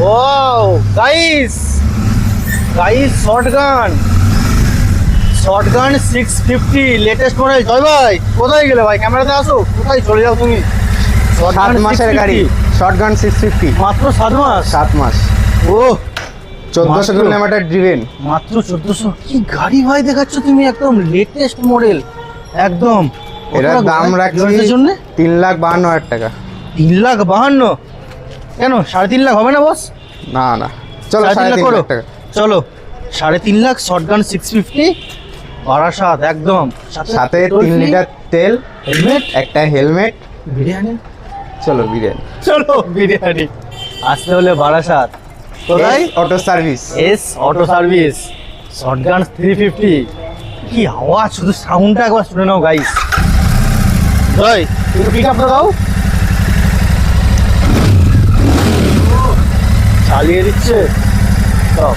Wow guys, shotgun 650 latest model. Joy ভাই কোথায় গেলে ভাই? ক্যামেরাতে আসো, কোথায় চলে যাও তুমি? 7 মাসের গাড়ি, শটগান 650, মাত্র 7 মাস। 7 মাস। ও 1400 কিলোমিটার ড্রিভেন। মাত্র 1400। কি গাড়ি ভাই দেখাচ্ছ তুমি, একদম লেটেস্ট মডেল একদম। এটার দাম রাখছি জন্য 3,52,000 টাকা। 3,52,000? কেন 3.5 লাখ হবে না বস? না না, চলো 3.5 লাখ টাকা। চলো 3.5 লাখ শটগান 650 বারাসাত একদম। সাথে 3 লিটার তেল, হেলমেট, একটা হেলমেট। বিরিয়ানি। চলো বিরিয়ানি। চলো বিরিয়ানি। আসতে হলে বারাসাত কোথায়? Auto service. S auto service. Shotgun 350। কি আওয়াজ, শুধু সাউন্ডটা একবার শুনে নাও গাইস। জয় তুমি পিক আপটা দাও। চালিয়ে দিচ্ছে সব।